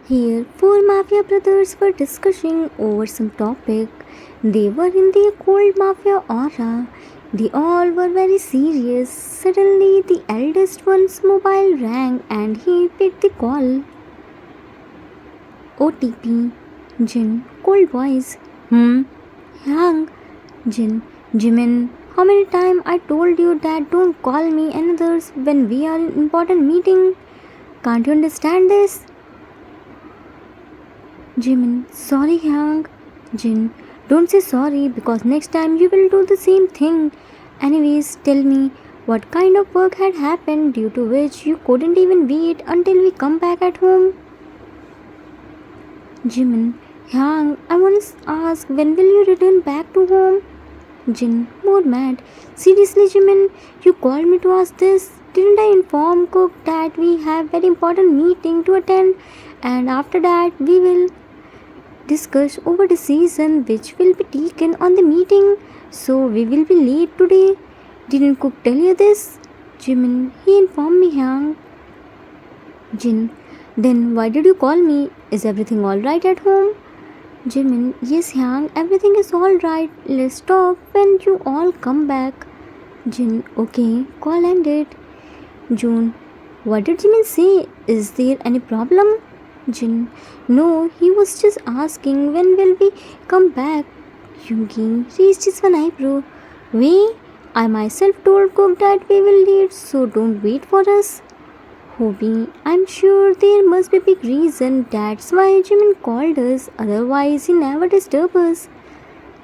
Here, four Mafia brothers were discussing over some topic. They were in their cold Mafia aura. They all were very serious. Suddenly, the eldest one's mobile rang and he picked the call. OTP. Jin. Cold voice. Yang. Jin. Jimin. How many times I told you that don't call me and others when we are in important meeting? Can't you understand this? Jimin, sorry Hyang. Jin, don't say sorry because next time you will do the same thing. Anyways, tell me what kind of work had happened due to which you couldn't even wait until we come back at home. Jimin, Hyang, I want to ask when will you return back to home? Jin, more mad. Seriously Jimin, you called me to ask this. Didn't I inform Cook that we have very important meeting to attend and after that we will discuss over decision which will be taken on the meeting, so we will be late today. Didn't Cook tell you this? Jimin, he informed me, Hyang. Jin, then why did you call me? Is everything alright at home? Jimin, yes Hyang, everything is alright. Let's talk when you all come back. Jin, okay, call ended. June, what did Jimin say? Is there any problem? Jin, no, he was just asking when will we come back. Yoongi raised his one eyebrow. I myself told Cook that we will leave, so don't wait for us. Hobi, I'm sure there must be a big reason. That's why Jimin called us. Otherwise, he never disturbs us.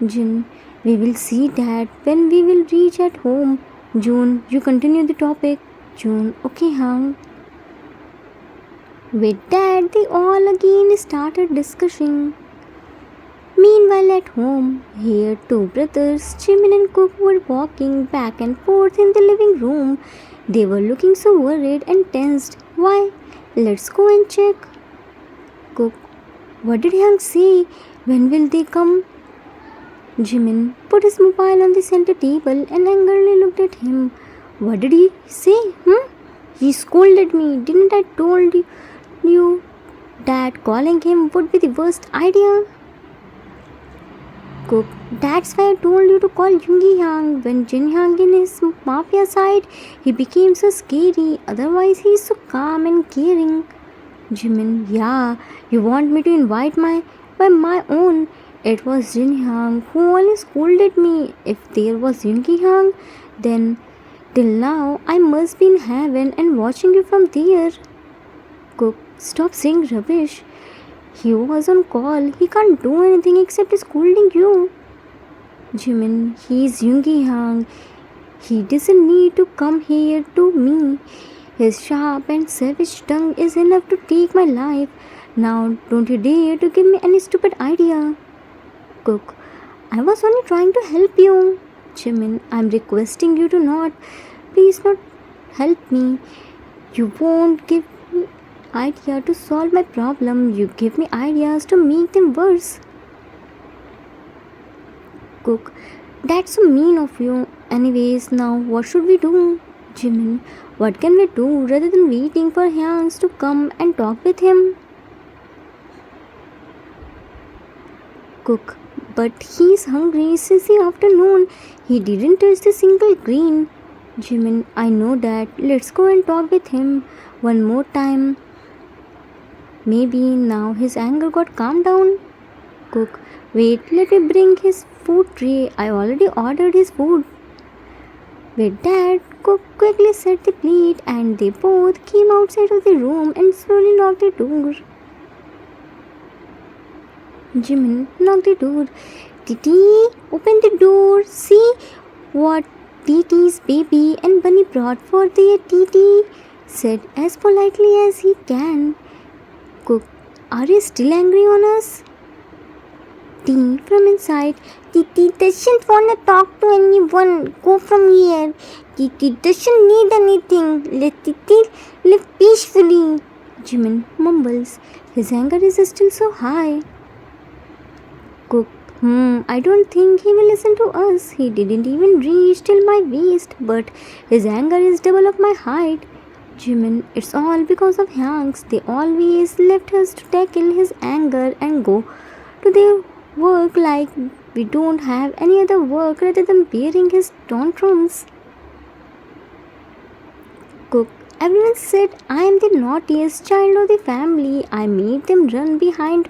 Jin, we will see that when we will reach at home. June, you continue the topic. June, okay, Hang. With that, they all again started discussing. Meanwhile, at home, here two brothers, Jimin and Cook, were walking back and forth in the living room. They were looking so worried and tensed. Why? Let's go and check. Cook, what did Hyang say? When will they come? Jimin put his mobile on the center table and angrily looked at him. What did he say? He scolded me. Didn't I told you that calling him would be the worst idea? Cook, that's why I told you to call Yoongi Hyang. When Jin Hyang in his mafia side, he became so scary. Otherwise, he's so calm and caring. Jimin, yeah, you want me to invite by my own. It was Jin Hyang who only scolded me. If there was Yoongi Hyang, then till now I must be in heaven and watching you from there. Cook, stop saying rubbish. He was on call. He can't do anything except scolding you. Jimin, he's Yoongi Hyang. He doesn't need to come here to me. His sharp and savage tongue is enough to take my life. Now don't you dare to give me any stupid idea. Cook, I was only trying to help you. Jimin, I'm requesting you to please not help me. You won't give me idea to solve my problem. You give me ideas to make them worse. Cook, that's so mean of you. Anyways, now what should we do? Jimin, what can we do rather than waiting for Hans to come and talk with him? Cook, but he's hungry since the afternoon. He didn't touch the single grain. Jimin, I know that. Let's go and talk with him one more time. Maybe now his anger got calmed down. Cook, wait, let me bring his food tray. I already ordered his food. With that, Cook quickly set the plate and they both came outside of the room and slowly knocked the door. Jimin knocked the door. Titi, open the door. See what Titi's baby and Bunny brought for their Titi, said as politely as he can. Cook, are you still angry on us? T from inside. Titi doesn't want to talk to anyone. Go from here. Titi doesn't need anything. Let Titi live peacefully. Jimin mumbles. His anger is still so high. Cook, I don't think he will listen to us. He didn't even reach till my waist, but his anger is double of my height. Jimin, it's all because of Hanks. They always left us to tackle his anger and go to their work like we don't have any other work rather than bearing his tantrums. Cook. Everyone said I am the naughtiest child of the family. I made them run behind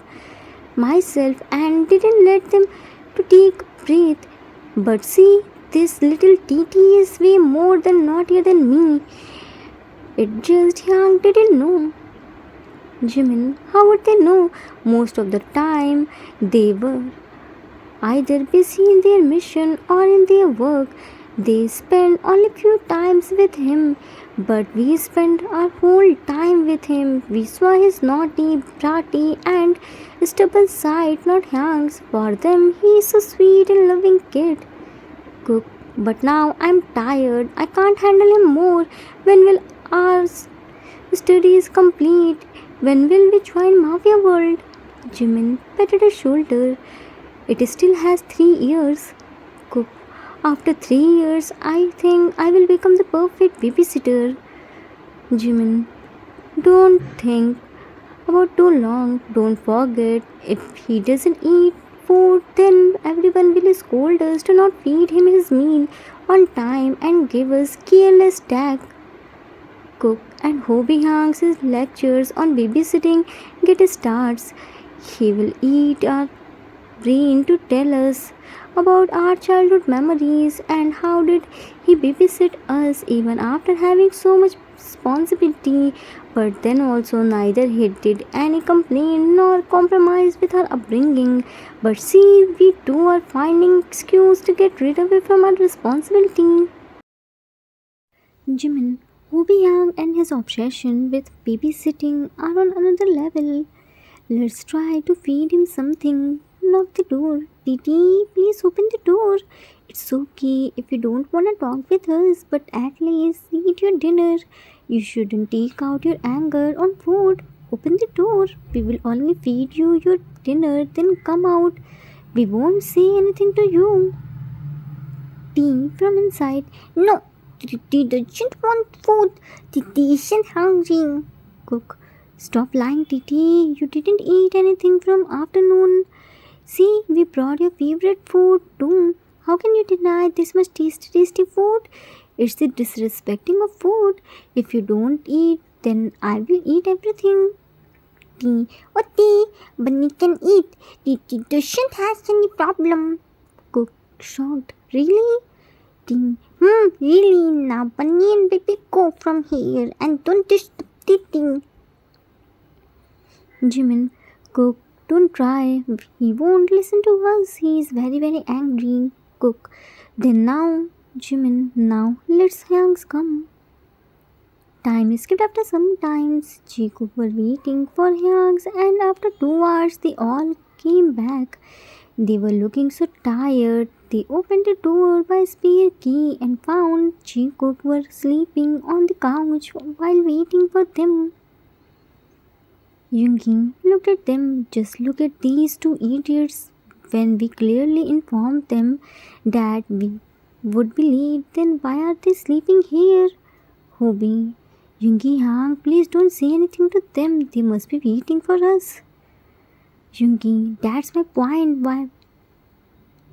myself and didn't let them to take a breath. But see, this little TT is way more than naughtier than me. It just Young didn't know. Jimin, how would they know? Most of the time they were either busy in their mission or in their work. They spend only few times with him, but we spent our whole time with him. We saw his naughty, bratty, and stubborn side, not Yang's. For them, he is a sweet and loving kid. Cook. But now I'm tired. I can't handle him more. When will our studies complete? When will we join Mafia World? Jimin patted his shoulder. It still has 3 years. Cook. After 3 years, I think I will become the perfect babysitter. Jimin. Don't think about too long. Don't forget, if he doesn't eat food, then everyone will scold us to not feed him his meal on time and give us careless tag. Cook and Hobi hangs his lectures on babysitting get starts. He will eat our brain to tell us about our childhood memories and how did he babysit us even after having so much responsibility. But then also neither he did any complain nor compromise with our upbringing. But see, we too are finding excuse to get rid of it from our responsibility. Jimin, Hobi Yang and his obsession with babysitting are on another level. Let's try to feed him something. Knock the door. Titi, please open the door. It's okay if you don't want to talk with us, but at least eat your dinner. You shouldn't take out your anger on food. Open the door. We will only feed you your dinner, then come out. We won't say anything to you. Tea from inside. No, Titi doesn't want food. Titi isn't hungry. Cook. Stop lying, Titi. You didn't eat anything from afternoon. See, we brought your favorite food too. How can you deny this much tasty food? It's the disrespecting of food. If you don't eat, then I will eat everything. Tea. Oh, tea. Bunny can eat. Titi doesn't have any problem. Cook shocked. Really? Tea. Really? Now Bunny and Baby go from here and don't disturb Titi. Jimin, Cook, don't try. He won't listen to us. He is very angry. Cook. Then now, Jimin, now let's Hangs come. Time skipped after some times. Jikook were waiting for Hangs and after 2 hours they all came back. They were looking so tired. They opened the door by spare key and found Jikook were sleeping on the couch while waiting for them. Yoongi looked at them. Just look at these two idiots. When we clearly informed them that we would be late, then why are they sleeping here? Hobi, Yoongi Hang, please don't say anything to them. They must be waiting for us. Yoongi, that's my point. Why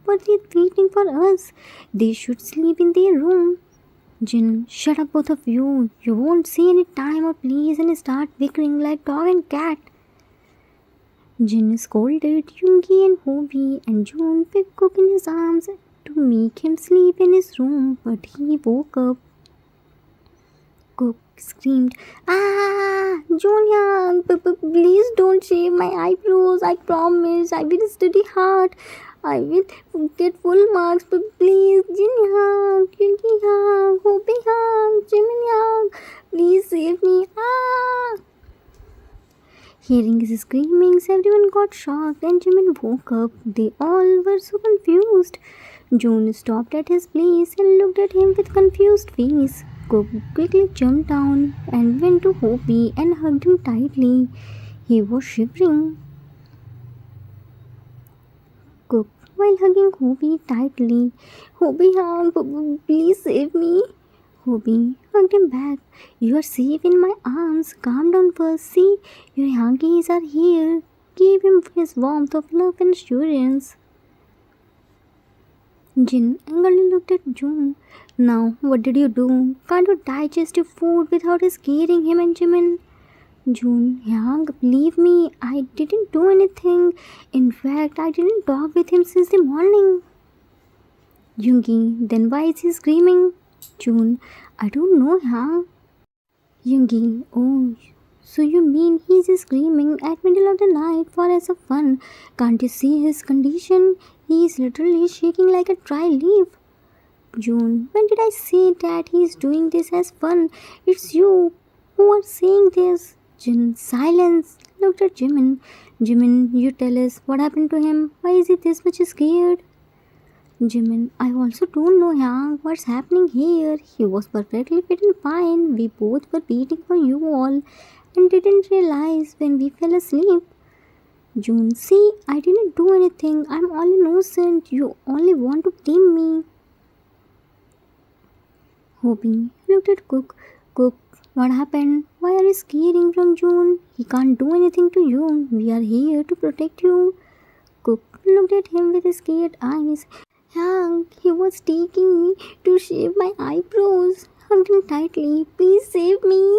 were they waiting for us? They should sleep in their room. Jin, shut up both of you. You won't say any time or place and start bickering like dog and cat. Jin scolded Yoongi and Hobi and June Vminkook in his arms to make him sleep in his room, but he woke up. Cook screamed, Ah! Jun please don't shave my eyebrows. I promise I will study hard. I will get full marks, but please, Jin Yang, Yoongi Yang, Hobi Yang, Jimin Yang, please save me. Ah! Hearing his screamings, everyone got shocked and Jimin woke up. They all were so confused. June stopped at his place and looked at him with confused face. Cook quickly jumped down and went to Hobi and hugged him tightly. He was shivering. Cook, while hugging Hobi tightly, Hobi, please save me. Hobi hugged him back. You are safe in my arms. Calm down first. See, your Yankees are here. Give him his warmth of love and assurance. Jin angrily looked at June. Now, what did you do? Can't you digest your food without scaring him and Jimin? June, Yang, believe me, I didn't do anything. In fact, I didn't talk with him since the morning. Yoongi, then why is he screaming? June, I don't know, Yang. Yoongi, oh, so you mean he's screaming at middle of the night for as a fun? Can't you see his condition? He is literally shaking like a dry leaf. June, when did I say that he's doing this as fun? It's you who are saying this. Jin, silence. Looked at Jimin. Jimin, you tell us what happened to him. Why is he this much scared? Jimin, I also don't know, Yang, what's happening here. He was perfectly fit and fine. We both were waiting for you all and didn't realize when we fell asleep. June, see, I didn't do anything. I'm all innocent. You only want to blame me. Hobi looked at Cook. Cook, what happened? Why are you scaring from June? He can't do anything to you. We are here to protect you. Cook looked at him with scared eyes. Yang, he was taking me to shave my eyebrows. Hugged him tightly. Please save me.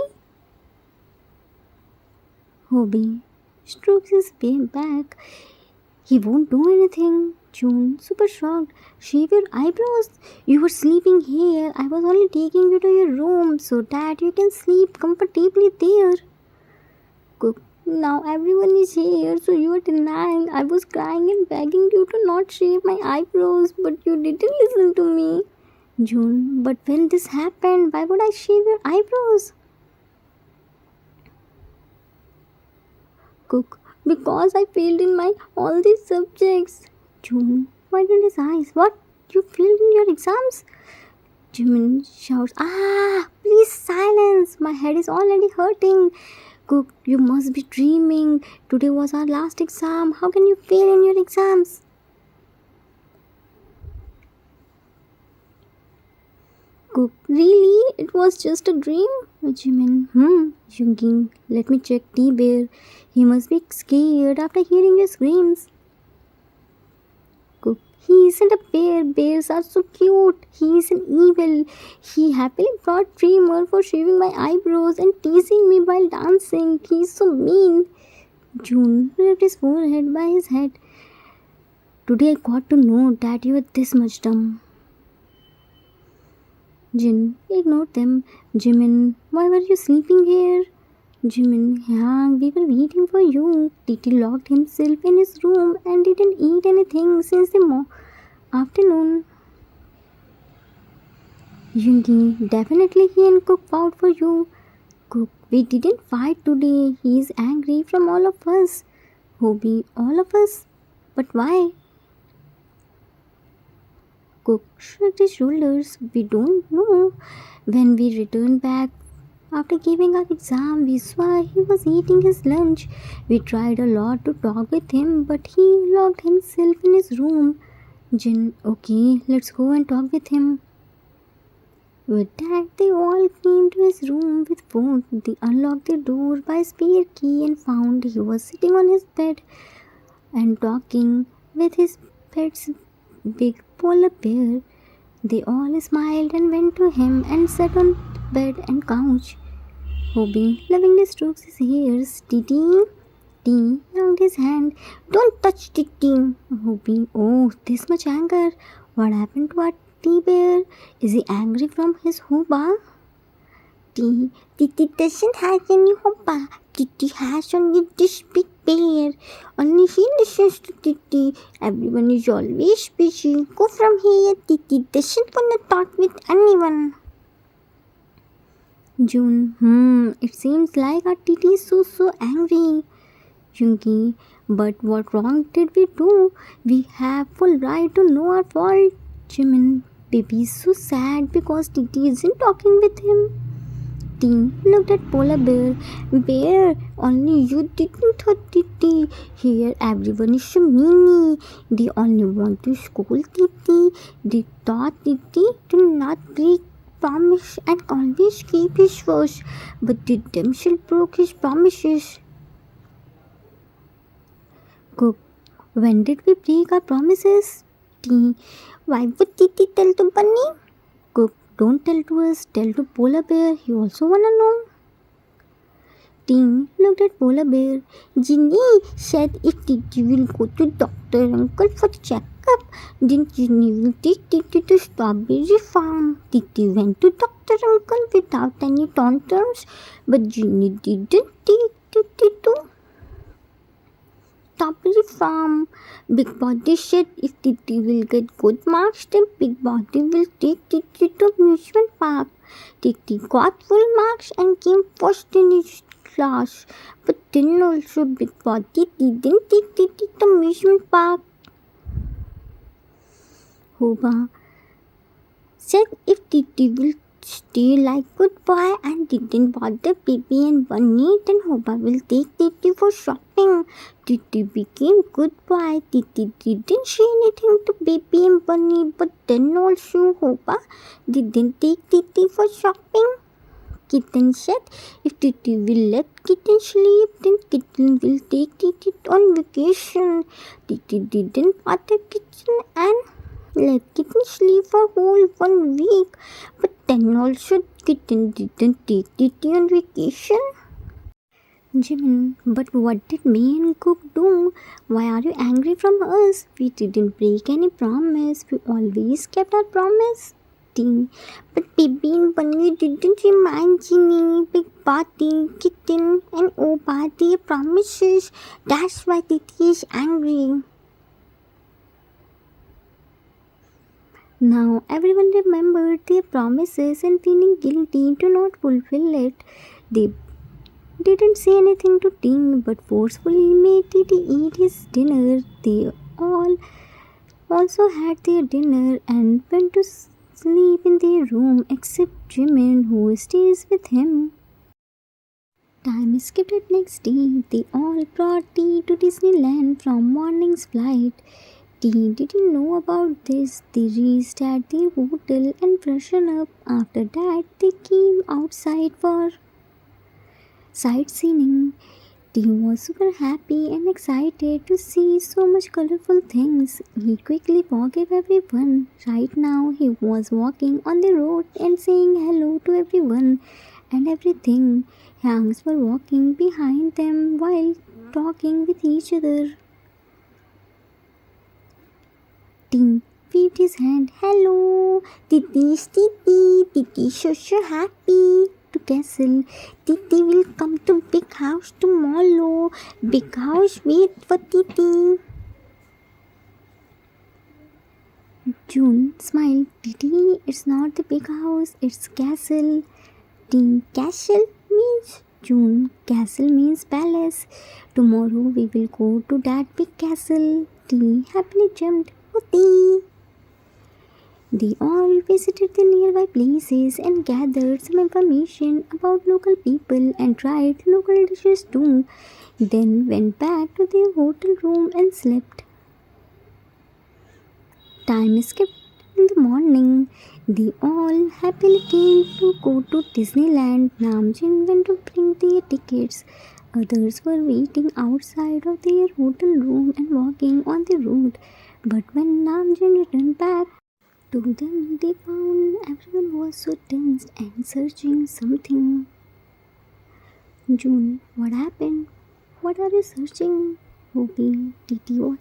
Hobi strokes his back. He won't do anything. June, super shocked. Shave your eyebrows? You were sleeping here. I was only taking you to your room so that you can sleep comfortably there. Cook, now everyone is here, so you are denying. I was crying and begging you to not shave my eyebrows, but you didn't listen to me. June, but when this happened, why would I shave your eyebrows? Cook, because I failed in my all these subjects. June widened his eyes. What? You failed in your exams? Jimin shouts, please silence. My head is already hurting. Cook, you must be dreaming. Today was our last exam. How can you fail in your exams? Cook, really? It was just a dream? Jimin, Yoongi, let me check T-Bear. He must be scared after hearing your screams. Cook, he isn't a bear. Bears are so cute. He is an evil. He happily brought Dreamer for shaving my eyebrows and teasing me while dancing. He is so mean. June rubbed his forehead by his head. Today I got to know that you were this much dumb. Jin ignored them. Jimin, why were you sleeping here? Jimin, Yang, we were waiting for you. Titi locked himself in his room and didn't eat anything since the afternoon. Yoongi, definitely he and Cook fought for you. Cook, we didn't fight today. He is angry from all of us. Hobi, all of us? But why? Cook shrugged his shoulders. We don't know. When we returned back after giving our exam, we saw he was eating his lunch. We tried a lot to talk with him, but he locked himself in his room. Jin, okay, let's go and talk with him. With that, they all came to his room with food. They unlocked the door by a spare key and found he was sitting on his bed and talking with his pet's big polar bear. They all smiled and went to him and sat on the bed and couch. Hobi lovingly strokes his ears. Titi, T yanked his hand. Don't touch Titi. Hobi, oh, this much anger. What happened to our T-Bear? Is he angry from his hoba? Titi doesn't have any hoba. Titi has only this big bear. Only he listens to Titi. Everyone is always busy. Go from here. Titi doesn't want to talk with anyone. June, it seems like our Titi is so angry. Yoongi, but what wrong did we do? We have full right to know our fault. Jimin, baby is so sad because Titi isn't talking with him. Teen looked at Polar Bear. Bear, only you didn't hurt Titi. Here everyone is so meany. They only want to scold Titi. They taught Titi to not break promise and always keep his words, but did himself broke his promises. Cook, when did we break our promises? T. Why would Titi tell to Bunny? Cook, don't tell to us, tell to Polar Bear. You also wanna know? Ting looked at Polar Bear. Ginny said if Titi will go to Doctor Uncle for the checkup, then Ginny will take Titi to Strawberry Farm. Titi went to Doctor Uncle without any tantrums, but Ginny didn't take Titi to Strawberry Farm. Big Body said if Titi will get good marks, then Big Body will take Titi to amusement park. Titi got full marks and came first in his class, but then also Big Body didn't take Titi to amusement park. Hoba said if Titi will stay like good boy and didn't bother Baby and Bunny, then Hoba will take Titi for shopping. Titi became good boy. Titi didn't say anything to Baby and Bunny, but then also Hoba didn't take Titi for shopping. Kitten said if Titi will let Kitten sleep, then Kitten will take Titi on vacation. Titi didn't bother Kitten and let Kitten sleep for whole 1 week, but then also Kitten didn't take Titi on vacation. Jimin, but what did me and Cook do? Why are you angry from us? We didn't break any promise. We always kept our promise. But Baby and Bunny didn't remind Ginny, Big Body, Kitten, and Opa their promises. That's why Titi is angry. Now everyone remembered their promises and feeling guilty to not fulfill it. They didn't say anything to Ting but forcefully made Titi eat his dinner. They all also had their dinner and went to sleep in their room except Jimin, who stays with him. Time skipped at next day. They all brought tea to Disneyland from morning's flight. Tea didn't know about this. They reached at their hotel and freshened up. After that, they came outside for sightseeing. He was super happy and excited to see so much colorful things. He quickly forgave everyone. Right now, he was walking on the road and saying hello to everyone and everything. Hangs were walking behind them while talking with each other. Ting waved his hand. Hello, Titi's Titi. Titi so happy. To castle. Titi will come to big house tomorrow. Big house wait for Titi. June smiled. Titi, it's not the big house, it's castle. Teen castle means June. Castle means palace. Tomorrow we will go to that big castle. Tea happily jumped. Tea. They all visited the nearby places and gathered some information about local people and tried local dishes too. Then went back to their hotel room and slept. Time skipped in the morning. They all happily came to go to Disneyland. Namjin went to bring their tickets. Others were waiting outside of their hotel room and walking on the road. But when Namjin returned back to them, they found everyone was so tense and searching something. June, what happened? What are you searching? Hobi, Titi was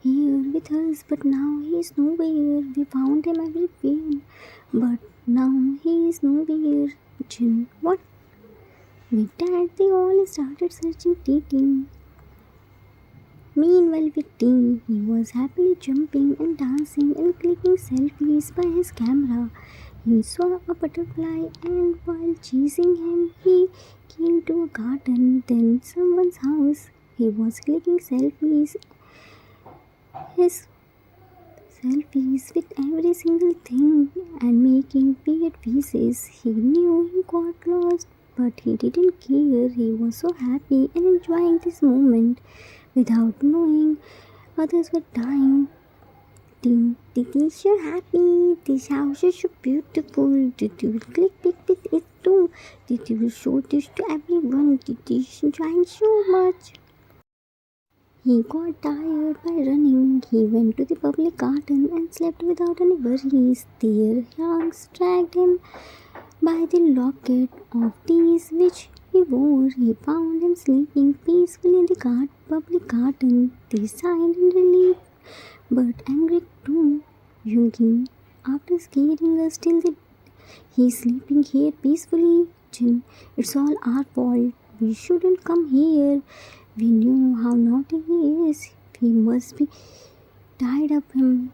here with us, but now he is nowhere. We found him everywhere, but now he is nowhere. Jin, what? With that, they all started searching Titi. Meanwhile, with Tea, he was happily jumping and dancing and clicking selfies by his camera. He saw a butterfly and while chasing him, he came to a garden, then someone's house. He was clicking selfies, his selfies with every single thing and making weird faces. He knew he got lost, but he didn't care. He was so happy and enjoying this moment without knowing others were dying. Ding, Didi is so happy. This house is so beautiful. Didi will click with it too. Didi will show this to everyone. Didi is enjoying so much. He got tired by running. He went to the public garden and slept without any worries. There, Hyungs dragged him by the locket of teas which he wore. He found him sleeping peacefully in the public garden. They sighed in relief, but angry too. Yoongi, after scaring us till the he's sleeping here peacefully. Jin, it's all our fault. We shouldn't come here. We knew how naughty he is. We must be tied up him.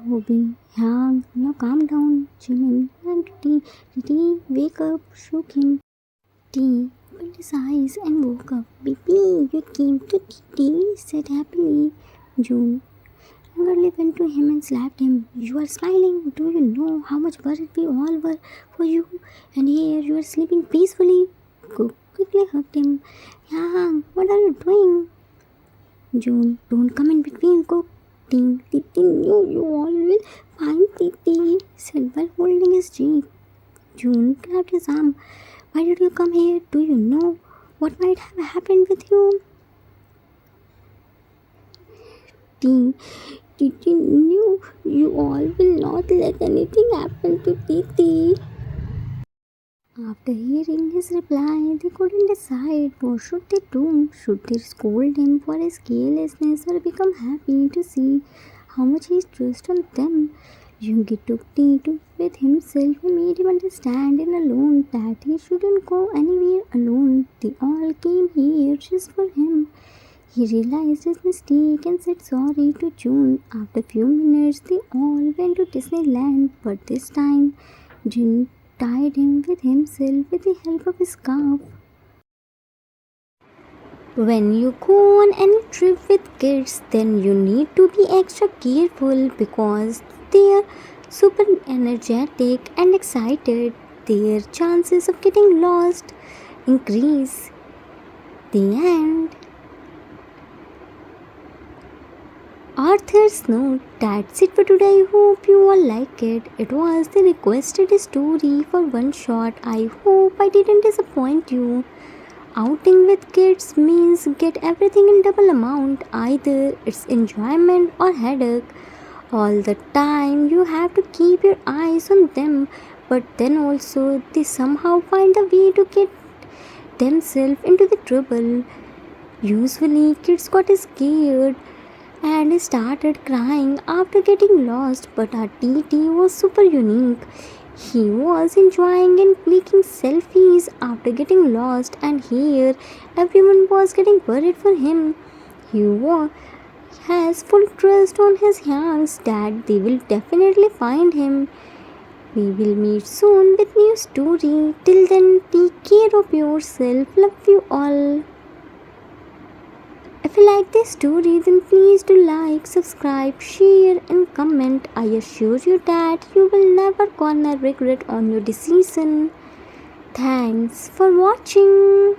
Hobi, Hyang, now calm down. Jimin and T, wake up, shook him. T opened his eyes and woke up. Baby, you came to T, said happily. June angrily went to him and slapped him. You are smiling. Do you know how much worried we all were for you? And here you are sleeping peacefully. Cook quickly hugged him. Yang, what are you doing? June, don't come in between, Cook. Titi knew you all will find Titi, said while holding his cheek. June grabbed his arm. Why did you come here? Do you know what might have happened with you? Titi knew you all will not let anything happen to Titi. After hearing his reply, they couldn't decide what should they do. Should they scold him for his carelessness or become happy to see how much he trusts on them? Yoongi took tea with himself and made him understand in alone that he shouldn't go anywhere alone. They all came here just for him. He realized his mistake and said sorry to June. After a few minutes, they all went to Disneyland, but this time, Jin tied him with himself with the help of his scarf. When you go on any trip with kids, then you need to be extra careful because they are super energetic and excited. Their chances of getting lost increase. The end. Author's note, that's it for today. I hope you all like it. It was the requested story for One Shot. I hope I didn't disappoint you. Outing with kids means get everything in double amount. Either it's enjoyment or headache. All the time you have to keep your eyes on them, but then also they somehow find a way to get themselves into the trouble. Usually kids got scared and started crying after getting lost, but our TT was super unique. He was enjoying and clicking selfies after getting lost, and here everyone was getting worried for him. He has full trust on his hands that they will definitely find him. We will meet soon with new story. Till then, take care of yourself. Love you all. If you like this story, then please do like, subscribe, share and comment. I assure you that you will never gonna regret on your decision. Thanks for watching.